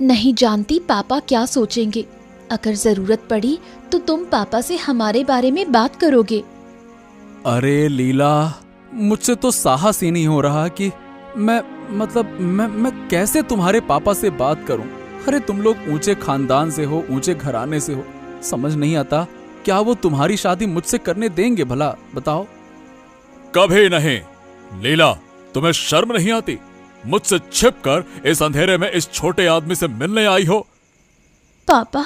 नहीं जानती पापा क्या सोचेंगे। अगर जरूरत पड़ी तो तुम पापा से हमारे बारे में बात करोगे। अरे लीला, मुझसे तो साहस ही नहीं हो रहा कि मैं कैसे तुम्हारे पापा से बात करूं। अरे तुम लोग ऊंचे खानदान से हो, ऊंचे घराने से हो, समझ नहीं आता क्या वो तुम्हारी शादी मुझसे करने देंगे भला, बताओ। कभी नहीं। लीला, तुम्हें शर्म नहीं आती? मुझसे छिपकर इस अंधेरे में इस छोटे आदमी से मिलने आई हो। पापा,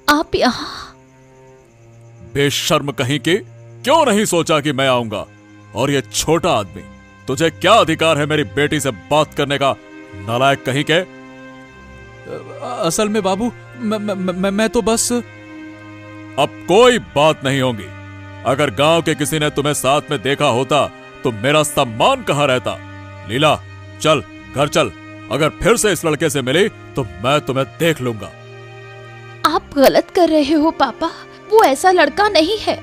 आप यहाँ? बेशर्म कहीं की, क्यों नहीं सोचा कि मैं आऊंगा? और ये छोटा आदमी, तुझे क्या अधिकार है मेरी बेटी से बात करने का, नालायक कहीं के? असल में बाबू, मैं तो बस। अब कोई बात नहीं होगी। अगर गांव के किसी ने तुम्हें साथ में देखा होता तो मेरा सम्मान कहां रहता। लीला, चल घर चल। अगर फिर से इस लड़के से मिली तो मैं तुम्हें देख लूंगा। आप गलत कर रहे हो पापा, वो ऐसा लड़का नहीं है।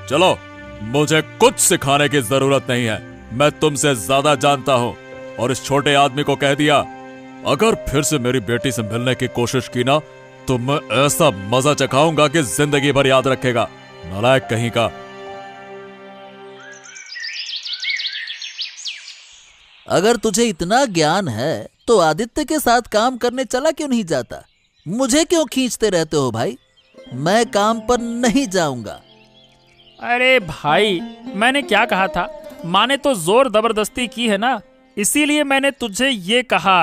चलो, मुझे कुछ सिखाने की जरूरत नहीं है। मैं तुमसे ज्यादा जानता हूं और इस छोटे आदमी को कह दिया, अगर फिर से मेरी बेटी से मिलने की कोशिश की ना तो मैं ऐसा मजा चखाऊंगा कि जिंदगी भर याद रखेगा। नालायक कहीं का। अगर तुझे इतना ज्ञान है तो आदित्य के साथ काम करने चला क्यों नहीं जाता? मुझे क्यों खींचते रहते हो भाई? मैं काम पर नहीं जाऊंगा। अरे भाई, मैंने क्या कहा था? माँ ने तो जोर जबरदस्ती की है ना, इसीलिए मैंने तुझे ये कहा।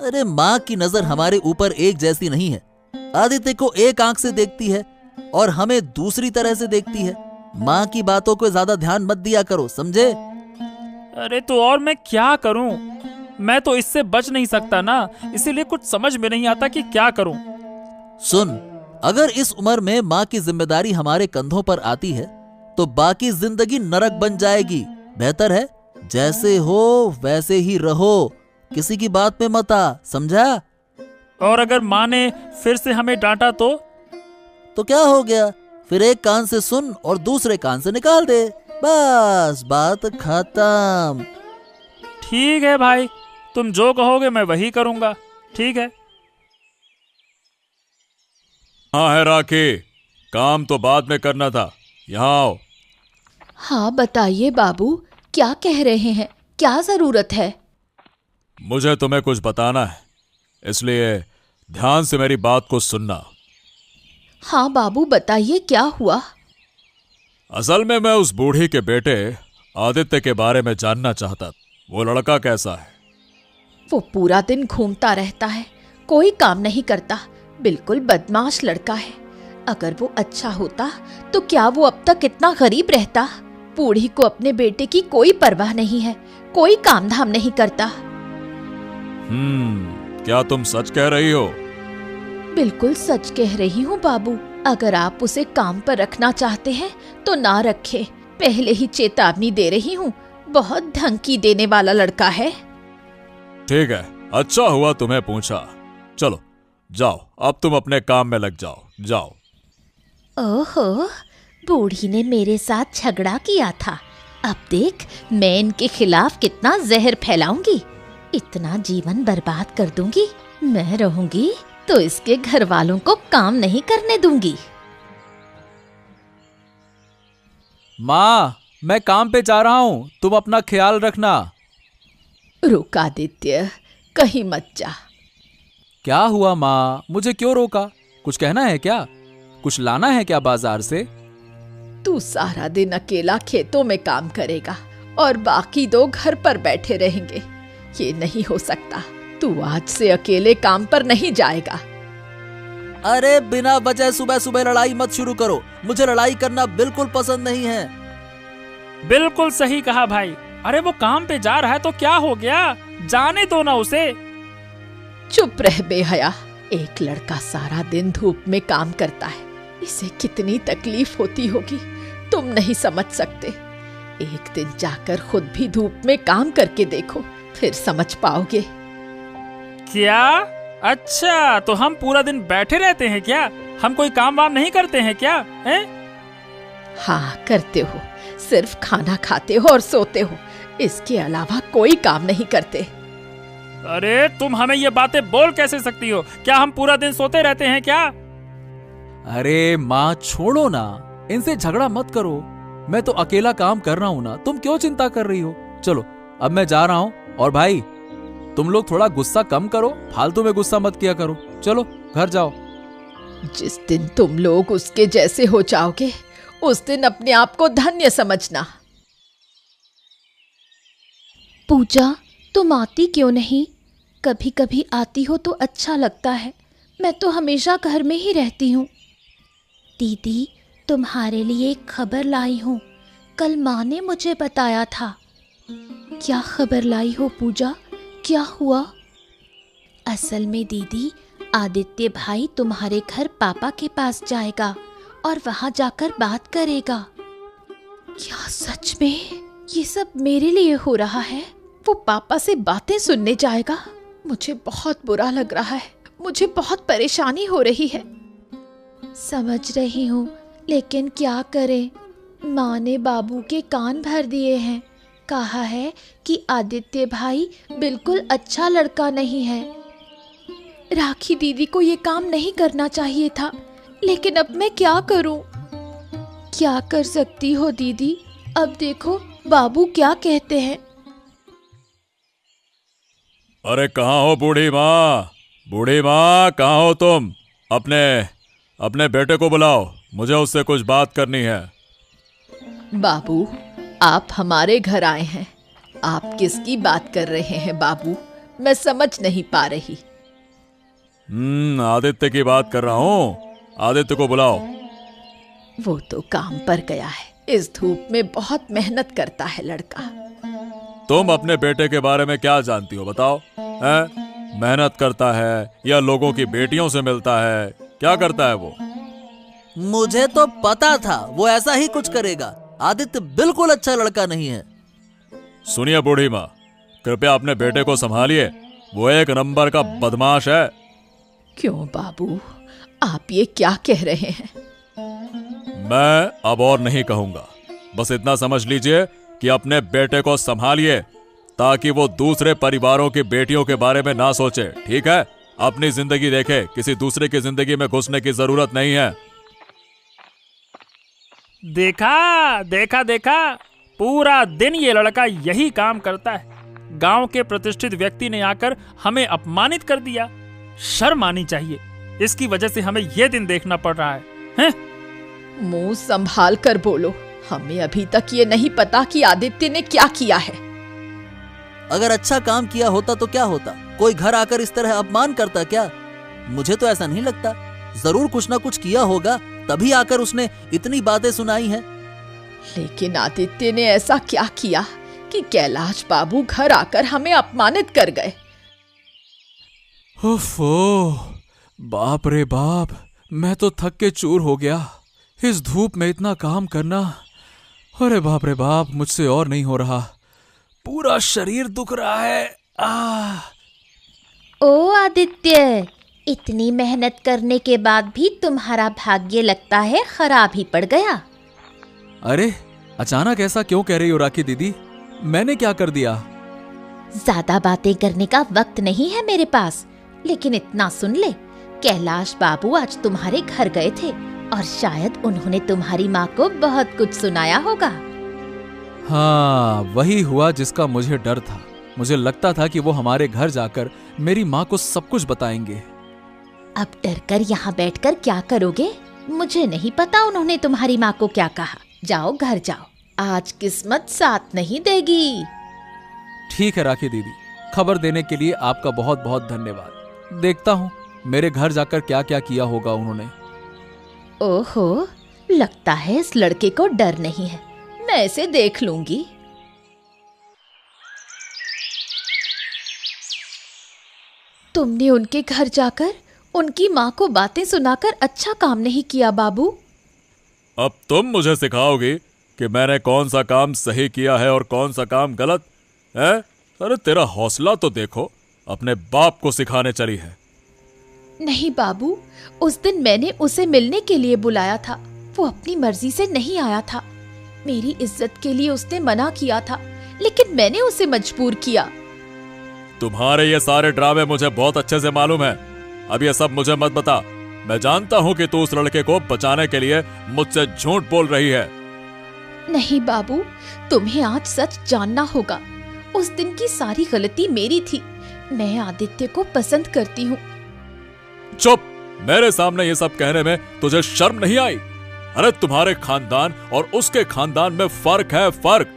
अरे माँ की नजर हमारे ऊपर एक जैसी नहीं है। आदित्य को एक आंख से देखती है और हमें दूसरी तरह से देखती है। माँ की बातों को ज्यादा ध्यान मत दिया करो, समझे? अरे तो और मैं क्या करूं? मैं तो इससे बच नहीं सकता ना, इसीलिए कुछ समझ में नहीं आता कि क्या करूं। सुन, अगर इस उम्र में माँ की जिम्मेदारी हमारे कंधों पर आती है तो बाकी जिंदगी नरक बन जाएगी। बेहतर है जैसे हो वैसे ही रहो, किसी की बात पे मत आ, समझा? और अगर माँ ने फिर से हमें डांटा तो क्या हो गया? फिर एक कान से सुन और दूसरे कान से निकाल दे, बस बात खत्म। ठीक है भाई, तुम जो कहोगे मैं वही करूंगा। ठीक है। हाँ है राखी, काम तो बाद में करना था, यहाँ आओ। हाँ बताइए बाबू, क्या कह रहे हैं? क्या जरूरत है? मुझे तुम्हें कुछ बताना है, इसलिए ध्यान से मेरी बात को सुनना। हाँ बाबू बताइए, क्या हुआ? असल में मैं उस बूढ़ी के बेटे आदित्य के बारे में जानना चाहता। वो लड़का कैसा है? वो पूरा दिन घूमता रहता है, कोई काम नहीं करता, बिल्कुल बदमाश लड़का है। अगर वो अच्छा होता तो क्या वो अब तक इतना गरीब रहता? बूढ़ी को अपने बेटे की कोई परवाह नहीं है, कोई काम धाम नहीं करता। क्या तुम सच कह रही हो? बिल्कुल सच कह रही हूँ बाबू। अगर आप उसे काम पर रखना चाहते हैं तो ना रखें, पहले ही चेतावनी दे रही हूँ। बहुत धमकी देने वाला लड़का है। ठीक है, अच्छा हुआ तुम्हें पूछा। चलो जाओ, अब तुम अपने काम में लग जाओ, जाओ। ओहो, बूढ़ी ने मेरे साथ झगड़ा किया था, अब देख मैं इनके खिलाफ कितना जहर फैलाऊंगी। इतना जीवन बर्बाद कर दूंगी। मैं रहूंगी तो इसके घर वालों को काम नहीं करने दूंगी। माँ, मैं काम पे जा रहा हूँ, तुम अपना ख्याल रखना। रुक आदित्य, कहीं मत जा। क्या हुआ माँ, मुझे क्यों रोका? कुछ कहना है क्या? कुछ लाना है क्या बाजार से? तू सारा दिन अकेला खेतों में काम करेगा और बाकी दो घर पर बैठे रहेंगे। ये नहीं हो सकता, तू आज से अकेले काम पर नहीं जाएगा। अरे बिना वजह सुबह सुबह लड़ाई मत शुरू करो, मुझे लड़ाई करना बिल्कुल पसंद नहीं है। बिल्कुल सही कहा भाई। अरे वो काम पे जा रहा है तो क्या हो गया, जाने दो ना उसे। चुप रह बेहया। एक लड़का सारा दिन धूप में काम करता है, इसे कितनी तकलीफ होती होगी तुम नहीं समझ सकते। एक दिन जाकर खुद भी धूप में काम करके देखो, फिर समझ पाओगे। क्या? अच्छा, तो हम पूरा दिन बैठे रहते हैं क्या? हम कोई काम वाम नहीं करते हैं क्या? हैं? हाँ करते हो, सिर्फ खाना खाते हो और सोते हो, इसके अलावा कोई काम नहीं करते। अरे तुम हमें ये बातें बोल कैसे सकती हो? क्या हम पूरा दिन सोते रहते हैं क्या? अरे माँ छोड़ो ना, इनसे झगड़ा मत करो। मैं तो अकेला काम कर रहा हूं ना, तुम क्यों चिंता कर रही हो? चलो अब मैं जा रहा हूं। और भाई तुम लोग थोड़ा गुस्सा कम करो, फालतू में गुस्सा मत किया करो। चलो घर जाओ। जिस दिन तुम लोग उसके जैसे हो जाओगे उस दिन अपने आप को धन्य समझना। पूजा, तुम आती क्यों नहीं? कभी कभी आती हो तो अच्छा लगता है। मैं तो हमेशा घर में ही रहती हूँ। दीदी, तुम्हारे लिए एक खबर लाई हूँ। कल माँ ने मुझे बताया था। क्या खबर लाई हो पूजा? क्या हुआ? असल में दीदी, आदित्य भाई तुम्हारे घर पापा के पास जाएगा और वहां जाकर बात करेगा। क्या सच में? ये सब मेरे लिए हो रहा है? वो पापा से बातें सुनने जाएगा? मुझे बहुत बुरा लग रहा है। मुझे बहुत परेशानी हो रही है। समझ रही हूँ, लेकिन क्या करें? माँ ने बाबू के कान भर दिए हैं। कहा है कि आदित्य भाई बिल्कुल अच्छा लड़का नहीं है। राखी दीदी को ये काम नहीं करना चाहिए था, लेकिन अब मैं क्या करूं? क्या कर सकती हो दीदी? अब देखो बाबू क्या कहते हैं। अरे कहाँ हो बूढ़ी माँ? बूढ़ी माँ कहाँ हो तुम? अपने बेटे को बुलाओ, मुझे उससे कुछ बात करनी है। बाबू, आप हमारे घर आए हैं। आप किसकी बात कर रहे हैं बाबू? मैं समझ नहीं पा रही। आदित्य की बात कर रहा हूँ। आदित्य को बुलाओ। वो तो काम पर गया है। इस धूप में बहुत मेहनत करता है लड़का। तुम अपने बेटे के बारे में क्या जानती हो बताओ? हैं? मेहनत करता है या लोगों की बेटियों से मिलता है? क्या करता है वो? मुझे तो पता था वो ऐसा ही कुछ करेगा। आदित्य बिल्कुल अच्छा लड़का नहीं है। सुनिए बूढ़ी माँ, कृपया अपने बेटे को संभालिए। वो एक नंबर का बदमाश है। क्यों बाबू, आप ये क्या कह रहे हैं? मैं अब और नहीं कहूंगा। बस इतना समझ लीजिए कि अपने बेटे को संभालिए, ताकि वो दूसरे परिवारों की बेटियों के बारे में ना सोचे। ठीक है? अपनी जिंदगी देखे, किसी दूसरे की जिंदगी में घुसने की जरूरत नहीं है। देखा देखा देखा, पूरा दिन ये लड़का यही काम करता है। गांव के प्रतिष्ठित व्यक्ति ने आकर हमें अपमानित कर दिया। शर्म आनी चाहिए। इसकी वजह से हमें यह दिन देखना पड़ रहा है, हैं? मुंह संभाल कर बोलो। हमें अभी तक ये नहीं पता कि आदित्य ने क्या किया है। अगर अच्छा काम किया होता तो क्या होता? कोई घर आकर इस तरह अपमान करता क्या? मुझे तो ऐसा नहीं लगता। जरूर कुछ ना कुछ किया होगा, तभी आकर उसने इतनी बातें सुनाई हैं। लेकिन आदित्य ने ऐसा क्या किया कि कैलाश बाबू घर आकर हमें अपमानित कर गए? ओफो, बाप रे बाप, मैं तो थक के चूर हो गया। इस धूप में इतना काम करना, अरे बाप रे बाप, मुझसे और नहीं हो रहा। पूरा शरीर दुख रहा है। ओ आदित्य, इतनी मेहनत करने के बाद भी तुम्हारा भाग्य लगता है खराब ही पड़ गया। अरे अचानक ऐसा क्यों कह रही हो राखी दीदी? मैंने क्या कर दिया? ज्यादा बातें करने का वक्त नहीं है मेरे पास, लेकिन इतना सुन ले, कैलाश बाबू आज तुम्हारे घर गए थे और शायद उन्होंने तुम्हारी माँ को बहुत कुछ सुनाया होगा। हाँ, वही हुआ जिसका मुझे डर था। मुझे लगता था कि वो हमारे घर जाकर मेरी माँ को सब कुछ बताएंगे। अब डरकर यहाँ बैठकर क्या करोगे? मुझे नहीं पता उन्होंने तुम्हारी माँ को क्या कहा। जाओ घर जाओ, आज किस्मत साथ नहीं देगी। ठीक है राखी दीदी, खबर देने के लिए आपका बहुत बहुत धन्यवाद। देखता हूँ मेरे घर जाकर क्या क्या किया होगा उन्होंने। ओहो, लगता है इस लड़के को डर नहीं है। मैं इसे देख लूंगी। तुमने उनके घर जाकर उनकी माँ को बातें सुनाकर अच्छा काम नहीं किया बाबू। अब तुम मुझे सिखाओगी कि मैंने कौन सा काम सही किया है और कौन सा काम गलत है? अरे तेरा हौसला तो देखो, अपने बाप को सिखाने चली है। नहीं बाबू, उस दिन मैंने उसे मिलने के लिए बुलाया था। वो अपनी मर्जी से नहीं आया था। मेरी इज्जत के लिए उसने मना किया था, लेकिन मैंने उसे मजबूर किया। तुम्हारे ये सारे ड्रामे मुझे बहुत अच्छे से मालूम है। अब ये सब मुझे मत बता। मैं जानता हूँ कि तू उस लड़के को बचाने के लिए मुझसे झूठ बोल रही है। नहीं बाबू, तुम्हें आज सच जानना होगा। उस दिन की सारी गलती मेरी थी। मैं आदित्य को पसंद करती हूँ। चुप! मेरे सामने ये सब कहने में तुझे शर्म नहीं आई? अरे तुम्हारे खानदान और उसके खानदान में फर्क है, फर्क।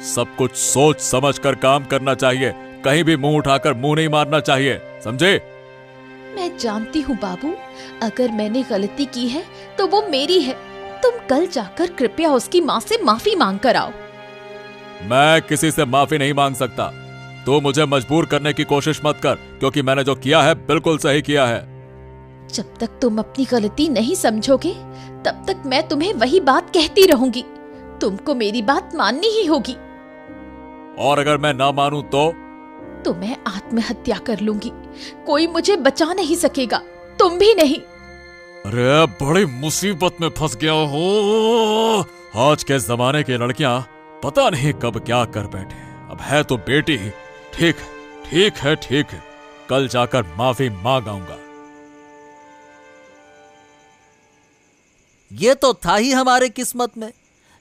सब कुछ सोच समझ कर काम करना चाहिए। कहीं भी मुंह उठाकर मुंह नहीं मारना चाहिए, समझे? मैं जानती हूँ बाबू, अगर मैंने गलती की है तो वो मेरी है। तुम कल जाकर कृपया उसकी माँ से माफी मांग कर आओ। मैं किसी से माफी नहीं मांग सकता। तो मुझे मजबूर करने की कोशिश मत कर, क्योंकि मैंने जो किया है बिल्कुल सही किया है। जब तक तुम अपनी गलती नहीं समझोगे तब तक मैं तुम्हें वही बात कहती रहूंगी। तुमको मेरी बात माननी ही होगी। और अगर मैं ना मानूं तो मैं आत्महत्या कर लूंगी। कोई मुझे बचा नहीं सकेगा, तुम भी नहीं। अरे बड़ी मुसीबत में फंस गया हूँ। आज के जमाने की लड़कियां पता नहीं कब क्या कर बैठे। अब है तो बेटी ही। ठीक है, ठीक है, ठीक है। कल जाकर माफी मांग आऊंगा। ये तो था ही हमारे किस्मत में।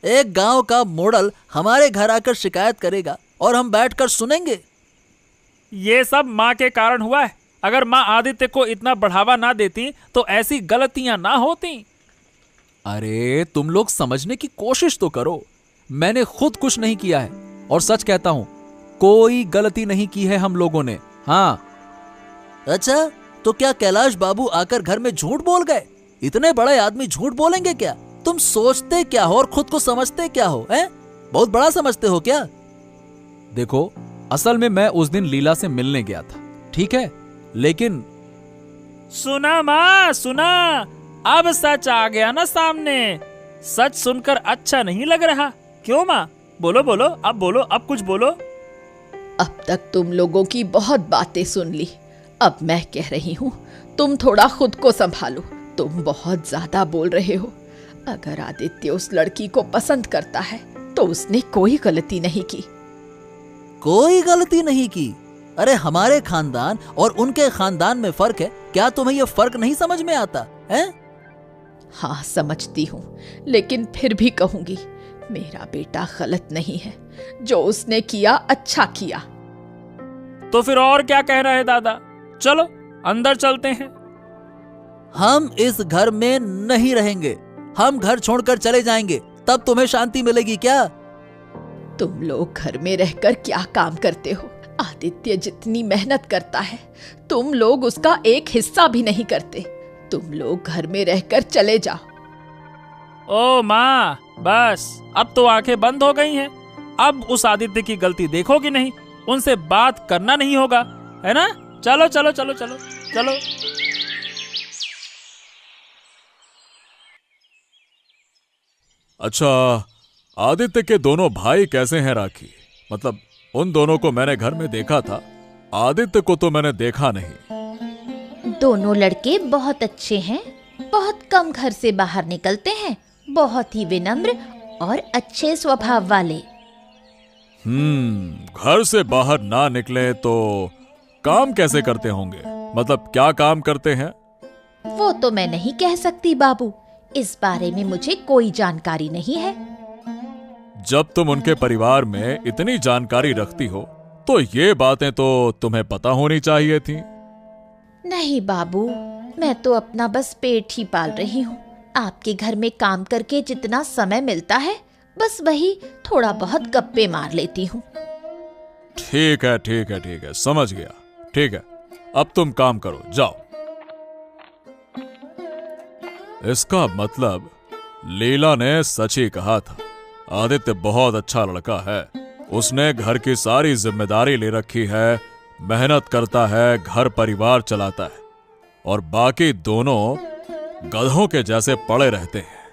एक गांव का मॉडल हमारे घर आकर शिकायत करेगा और हम बैठकर सुनेंगे। ये सब माँ के कारण हुआ है। अगर माँ आदित्य को इतना बढ़ावा ना देती तो ऐसी गलतियां ना होती। अरे तुम लोग समझने की कोशिश तो करो। मैंने खुद कुछ नहीं किया है और सच कहता हूं, कोई गलती नहीं की है हम लोगों ने। हाँ। अच्छा, तो क्या कैलाश बाबू आकर घर में झूठ बोल गए? इतने बड़े आदमी झूठ बोलेंगे क्या? तुम सोचते क्या हो और खुद को समझते क्या हो? हैं? बहुत बड़ा समझते हो क्या? देखो, असल में मैं उस दिन लीला से मिलने गया था, ठीक है, लेकिन सुना माँ, सुना। अब सच आ गया ना सामने। सच सुनकर अच्छा नहीं लग रहा, क्यों माँ? बोलो बोलो, अब बोलो, अब कुछ बोलो। अब तक तुम लोगों की बहुत बातें सुन ली। अब मैं कह रही हूँ, तुम थोड़ा खुद को संभालो। तुम बहुत ज्यादा बोल रहे हो। अगर आदित्य उस लड़की को पसंद करता है तो उसने कोई गलती नहीं की। कोई गलती नहीं की? अरे हमारे खानदान और उनके खानदान में फर्क है। क्या तुम्हें यह फर्क नहीं समझ में आता है? हाँ, समझती हूँ, लेकिन फिर भी कहूंगी, मेरा बेटा गलत नहीं है। जो उसने किया अच्छा किया। तो फिर और क्या कहना है दादा? चलो अंदर चलते हैं। हम इस घर में नहीं रहेंगे। हम घर छोड़कर चले जाएंगे, तब तुम्हें शांति मिलेगी क्या? तुम लोग घर में रहकर क्या काम करते हो? आदित्य जितनी मेहनत करता है, तुम लोग उसका एक हिस्सा भी नहीं करते। तुम लोग घर में रहकर चले जाओ। ओ माँ, बस अब तो आंखें बंद हो गई हैं। अब उस आदित्य की गलती देखोगी नहीं, उनसे बात करना नहीं होगा, है ना? चलो चलो चलो चलो चलो। अच्छा, आदित्य के दोनों भाई कैसे हैं राखी? मतलब उन दोनों को मैंने घर में देखा था, आदित्य को तो मैंने देखा नहीं। दोनों लड़के बहुत अच्छे हैं। बहुत कम घर से बाहर निकलते हैं। बहुत ही विनम्र और अच्छे स्वभाव वाले। घर से बाहर ना निकले तो काम कैसे करते होंगे? मतलब क्या काम करते हैं? वो तो मैं नहीं कह सकती बाबू। इस बारे में मुझे कोई जानकारी नहीं है। जब तुम उनके परिवार में इतनी जानकारी रखती हो तो ये बातें तो तुम्हें पता होनी चाहिए थी। नहीं बाबू, मैं तो अपना बस पेट ही पाल रही हूँ। आपके घर में काम करके जितना समय मिलता है, बस वही थोड़ा बहुत गप्पे मार लेती हूँ। ठीक है, ठीक है, ठीक है, समझ गया। ठीक है, अब तुम काम करो, जाओ। इसका मतलब लीला ने सच ही कहा था। आदित्य बहुत अच्छा लड़का है। उसने घर की सारी जिम्मेदारी ले रखी है, मेहनत करता है, घर परिवार चलाता है, और बाकी दोनों गधों के जैसे पड़े रहते हैं।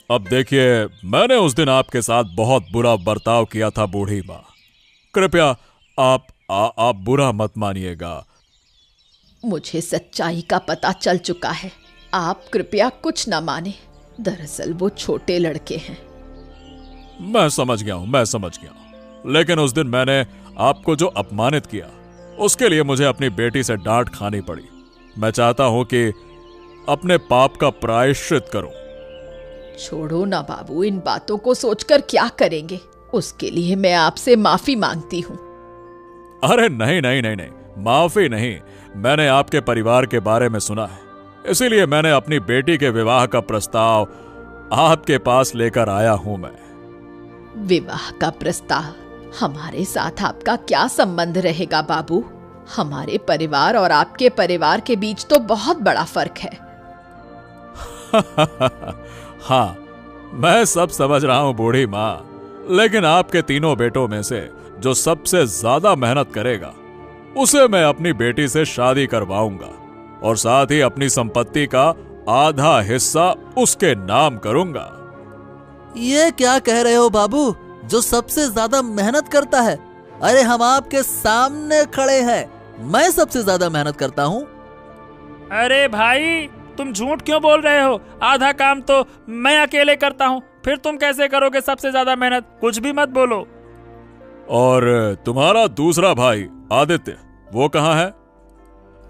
अब देखिए, मैंने उस दिन आपके साथ बहुत बुरा बर्ताव किया था बूढ़ी माँ। कृपया आप बुरा मत मानिएगा। मुझे सच्चाई का पता चल चुका है। आप कृपया कुछ न माने। दरअसल वो छोटे लड़के हैं। मैं समझ गया हूं। लेकिन उस दिन मैंने आपको जो अपमानित किया, उसके लिए मुझे अपनी बेटी से डांट खानी पड़ी। मैं चाहता हूं कि अपने पाप का प्रायश्चित करूं। छोड़ो ना बाबू, इन बातों को सोचकर क्या करेंगे। उसके लिए मैं आपसे माफी मांगती हूँ। अरे नहीं नहीं नहीं नहीं, माफी नहीं। मैंने आपके परिवार के बारे में सुना है, इसीलिए मैंने अपनी बेटी के विवाह का प्रस्ताव आपके पास लेकर आया हूं मैं। विवाह का प्रस्ताव? हमारे साथ आपका क्या संबंध रहेगा बाबू? हमारे परिवार और आपके परिवार के बीच तो बहुत बड़ा फर्क है। हाँ, मैं सब समझ रहा हूं बूढ़ी माँ, लेकिन आपके तीनों बेटों में से जो सबसे ज्यादा मेहनत करेगा, उसे मैं अपनी बेटी से शादी करवाऊंगा और साथ ही अपनी संपत्ति का आधा हिस्सा उसके नाम करूंगा। ये क्या कह रहे हो बाबू? जो सबसे ज्यादा मेहनत करता है? अरे हम आपके सामने खड़े हैं, मैं सबसे ज्यादा मेहनत करता हूँ। अरे भाई, तुम झूठ क्यों बोल रहे हो? आधा काम तो मैं अकेले करता हूँ, फिर तुम कैसे करोगे सबसे ज्यादा मेहनत? कुछ भी मत बोलो। और तुम्हारा दूसरा भाई आदित्य, वो कहाँ है?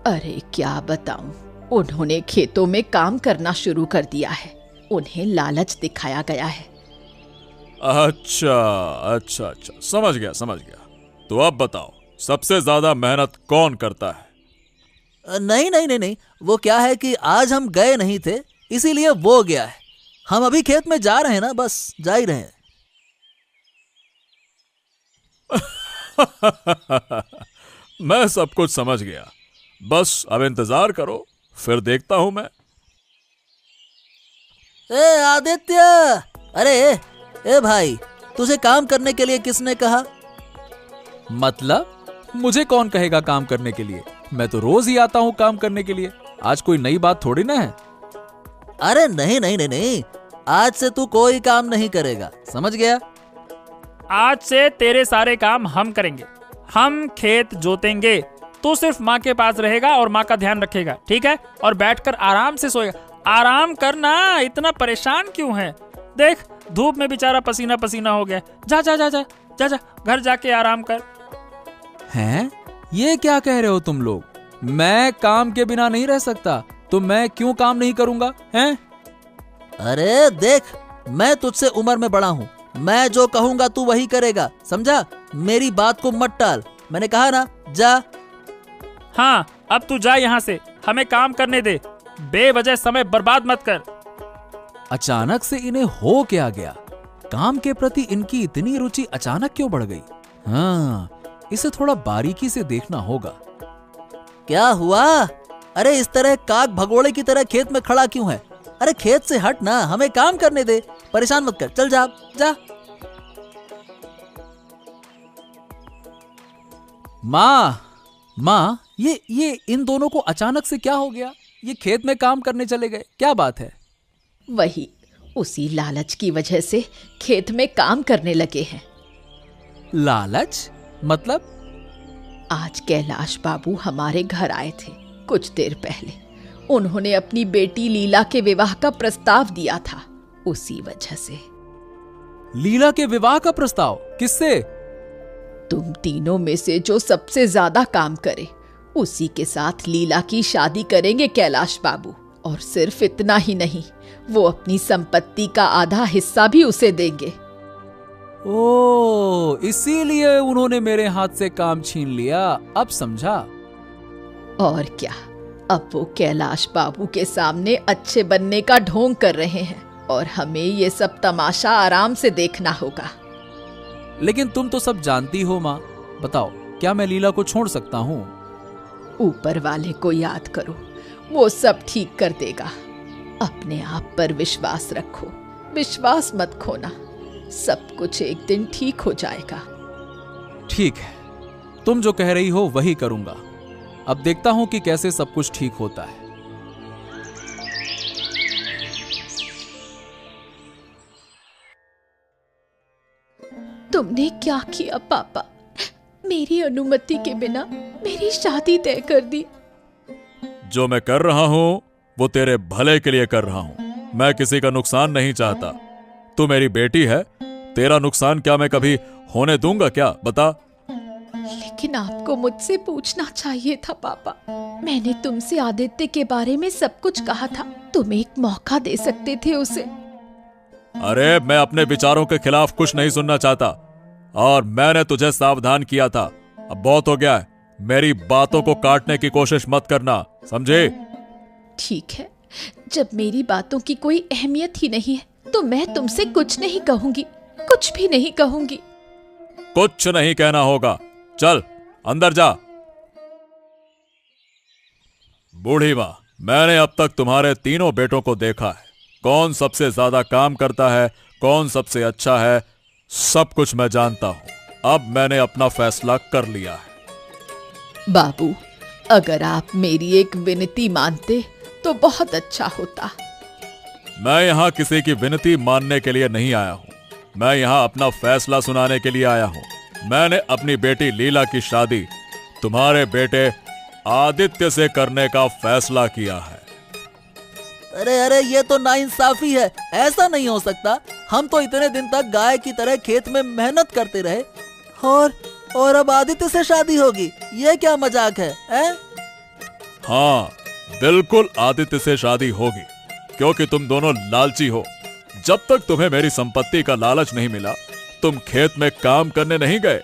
अरे क्या बताऊं, उन्होंने खेतों में काम करना शुरू कर दिया है। उन्हें लालच दिखाया गया है। अच्छा अच्छा अच्छा, समझ गया। तो अब बताओ, सबसे ज्यादा मेहनत कौन करता है? नहीं नहीं नहीं नहीं, वो क्या है कि आज हम गए नहीं थे, इसीलिए वो गया है। हम अभी खेत में जा रहे हैं ना, बस जा ही रहे हैं। मैं सब कुछ समझ गया, बस अब इंतजार करो, फिर देखता हूं मैं। ए आदित्य, अरे ए भाई, तुझे काम करने के लिए किसने कहा? मतलब मुझे कौन कहेगा काम करने के लिए? मैं तो रोज ही आता हूँ काम करने के लिए। आज कोई नई बात थोड़ी ना है। अरे नहीं नहीं नहीं नहीं, आज से तू कोई काम नहीं करेगा, समझ गया? आज से तेरे सारे काम हम करेंगे। हम खेत जोतेंगे, तू सिर्फ माँ के पास रहेगा और माँ का ध्यान रखेगा, ठीक है? और बैठकर आराम से सोएगा। आराम करना, इतना परेशान क्यों है? देख, धूप में बेचारा पसीना पसीना हो गया। जा जा जा जा जा जा, घर जाके आराम कर। हैं? ये क्या कह रहे हो तुम लोग? मैं काम के बिना नहीं रह सकता, तो मैं क्यों काम नहीं करूंगा? हैं? अरे देख, मैं तुझसे उम्र में बड़ा हूँ, मैं जो कहूंगा तू वही करेगा, समझा? मेरी बात को मत टाल, मैंने कहा ना, जा। हाँ, अब तू जा यहाँ से, हमें काम करने दे। बेवजह समय बर्बाद मत कर। अचानक से इन्हें हो क्या गया? काम के प्रति इनकी इतनी रुचि अचानक क्यों बढ़ गई? हाँ, इसे थोड़ा बारीकी से देखना होगा। क्या हुआ? अरे इस तरह काग भगोड़े की तरह खेत में खड़ा क्यों है? अरे खेत से हट ना, हमें काम करने दे, परेशान मत कर, चल जा जा। माँ, ये इन दोनों को अचानक से क्या हो गया? ये खेत में काम करने चले गए, क्या बात है? वही, उसी लालच की वजह से खेत में काम करने लगे हैं। लालच मतलब? आज कैलाश बाबू हमारे घर आए थे कुछ देर पहले। उन्होंने अपनी बेटी लीला के विवाह का प्रस्ताव दिया था, उसी वजह से। लीला के विवाह का प्रस्ताव? किससे? तुम तीनों में से जो सबसे ज्यादा काम करे, उसी के साथ लीला की शादी करेंगे कैलाश बाबू। और सिर्फ इतना ही नहीं, वो अपनी संपत्ति का आधा हिस्सा भी उसे देंगे। ओह, इसीलिए उन्होंने मेरे हाथ से काम छीन लिया, अब समझा। और क्या, अब वो कैलाश बाबू के सामने अच्छे बनने का ढोंग कर रहे हैं और हमें ये सब तमाशा आराम से देखना होगा। लेकिन तुम तो सब जानती हो माँ, बताओ क्या मैं लीला को छोड़ सकता हूँ? ऊपर वाले को याद करो, वो सब ठीक कर देगा। अपने आप पर विश्वास रखो, विश्वास मत खोना, सब कुछ एक दिन ठीक हो जाएगा। ठीक है, तुम जो कह रही हो वही करूंगा। अब देखता हूं कि कैसे सब कुछ ठीक होता है। तुमने क्या किया पापा? मेरी अनुमति के बिना मेरी शादी तय कर दी। जो मैं कर रहा हूं वो तेरे भले के लिए कर रहा हूं, मैं किसी का नुकसान नहीं चाहता। तू मेरी बेटी है, तेरा नुकसान क्या मैं कभी होने दूंगा क्या? बता। लेकिन आपको मुझसे पूछना चाहिए था पापा। मैंने तुमसे आदित्य के बारे में सब कुछ कहा था। तुम एक मौका दे सकते थे उसे। अरे मैं अपने विचारों के खिलाफ कुछ नहीं सुनना चाहता, और मैंने तुझे सावधान किया था। अब बहुत हो गया है। मेरी बातों को काटने की कोशिश मत करना, समझे? ठीक है, जब मेरी बातों की कोई अहमियत ही नहीं है तो मैं तुमसे कुछ नहीं कहूंगी, कुछ भी नहीं कहूंगी। कुछ नहीं कहना होगा। चल अंदर जा। बूढ़ी मां, मैंने अब तक तुम्हारे तीनों बेटों को देखा है। कौन सबसे ज्यादा काम करता है, कौन सबसे अच्छा है, सब कुछ मैं जानता हूं। अब मैंने अपना फैसला कर लिया है। बाबू, अगर आप मेरी एक विनती मानते तो बहुत अच्छा होता। मैं यहां किसी की विनती मानने के लिए नहीं आया हूं। मैं यहां अपना फैसला सुनाने के लिए आया हूं। मैंने अपनी बेटी लीला की शादी तुम्हारे बेटे आदित्य से करने का फैसला किया है। अरे अरे, ये तो नाइंसाफी है। ऐसा नहीं हो सकता। हम तो इतने दिन तक गाय की तरह खेत में मेहनत करते रहे, और अब आदित्य से शादी होगी। ये क्या मजाक है, हैं? हाँ, बिल्कुल आदित्य से शादी होगी, क्योंकि तुम दोनों लालची हो। जब तक तुम्हें मेरी संपत्ति का लालच नहीं मिला, तुम खेत में काम करने नहीं गए।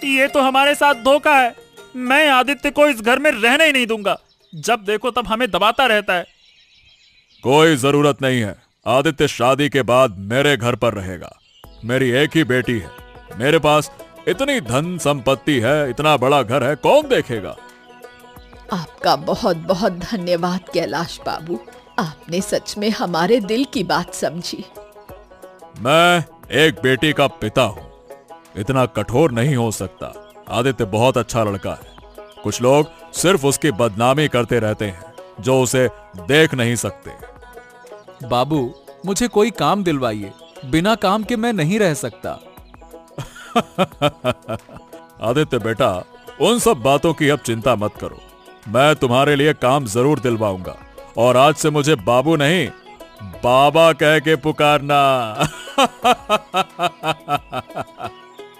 ये तो हमारे साथ धोखा है। मैं आदित्य को इस घर में रहने ही नहीं दूंगा। जब देखो तब हमें दबाता रहता है। कोई जरूरत नहीं है। आदित्य शादी के बाद मेरे घर पर रहेगा। मेरी एक ही बेटी है। मेरे पास इतनी धन संपत्ति है, इतना बड़ा घर है, कौन देखेगा? आपका बहुत बहुत धन्यवाद कैलाश बाबू। आपने सच में हमारे दिल की बात समझी। मैं एक बेटी का पिता हूं, इतना कठोर नहीं हो सकता। आदित्य बहुत अच्छा लड़का है। कुछ लोग सिर्फ उसकी बदनामी करते रहते हैं, जो उसे देख नहीं सकते। बाबू, मुझे कोई काम दिलवाइए। बिना काम के मैं नहीं रह सकता। आदित्य बेटा, उन सब बातों की अब चिंता मत करो। मैं तुम्हारे लिए काम जरूर दिलवाऊंगा, और आज से मुझे बाबू नहीं, बाबा कह के पुकारना।